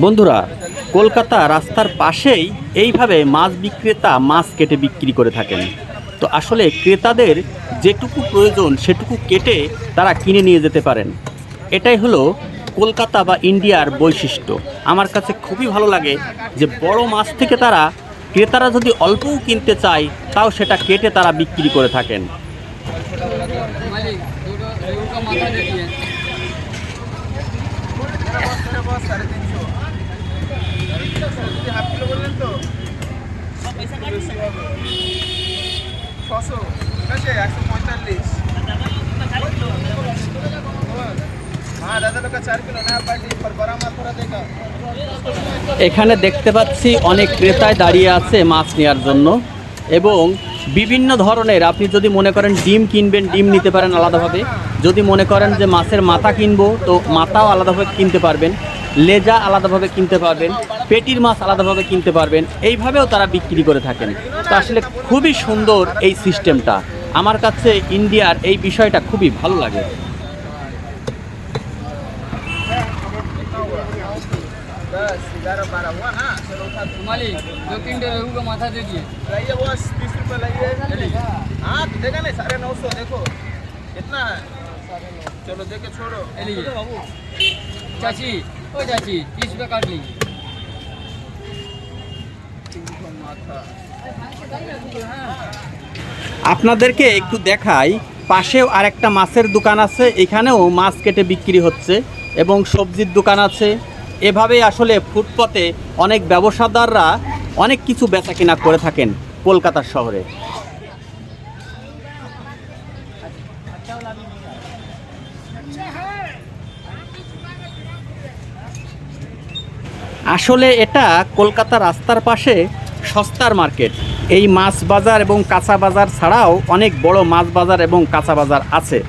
বন্ধুরা, কলকাতা রাস্তার পাশেই এইভাবে মাছ বিক্রেতা মাছ কেটে বিক্রি করে থাকেন। তো আসলে ক্রেতাদের যেটুকু প্রয়োজন সেটুকু কেটে তারা কিনে নিয়ে যেতে পারেন। এটাই হলো কলকাতা বা ইন্ডিয়ার বৈশিষ্ট্য। আমার কাছে খুবই ভালো লাগে যে বড় মাছ থেকে ক্রেতারা যদি অল্পও কিনতে চায় তাও সেটা কেটে তারা বিক্রি করে থাকেন। এখানে দেখতে পাচ্ছি অনেক ক্রেতায় দাঁড়িয়ে আছে মাছ নেওয়ার জন্য, এবং বিভিন্ন ধরনের, আপনি যদি মনে করেন ডিম কিনবেন ডিম নিতে পারেন আলাদাভাবে, যদি মনে করেন যে মাছের মাথা কিনবো তো মাথাও আলাদাভাবে কিনতে পারবেন, লেজা আলাদাভাবে কিনতে পারবেন, পেটির মাছ আলাদাভাবে কিনতে পারবেন। এইভাবেও তারা বিক্রি করে থাকেন। তো আসলে খুবই সুন্দর এই সিস্টেমটা। আমার কাছে ইন্ডিয়ার এই বিষয়টা খুবই ভালো লাগে। मालिक 2-3 रेहू का माथा दे दिए। लाइए बस 30 रुपये लाइए। हाँ तो देखा नहीं 950 देखो कितना है। चलो देखे छोड़ो। बाबू चाची, ओ चाची 30 रुपये काट लीजिए। আপনাদেরকে একটু দেখাই, পাশেও আরেকটা মাছের দোকান আছে, এখানেও মাছ কেটে বিক্রি হচ্ছে এবং সবজির দোকান আছে। এভাবেই আসলে ফুটপথে অনেক ব্যবসাদাররা অনেক কিছু বেচা কিনা করে থাকেন কলকাতা শহরে। আসলে এটা কলকাতা রাস্তার পাশে সস্তার মার্কেট। এই মাছ বাজার এবং কাঁচা বাজার ছাড়াও অনেক বড় মাছ বাজার এবং কাঁচা বাজার আছে।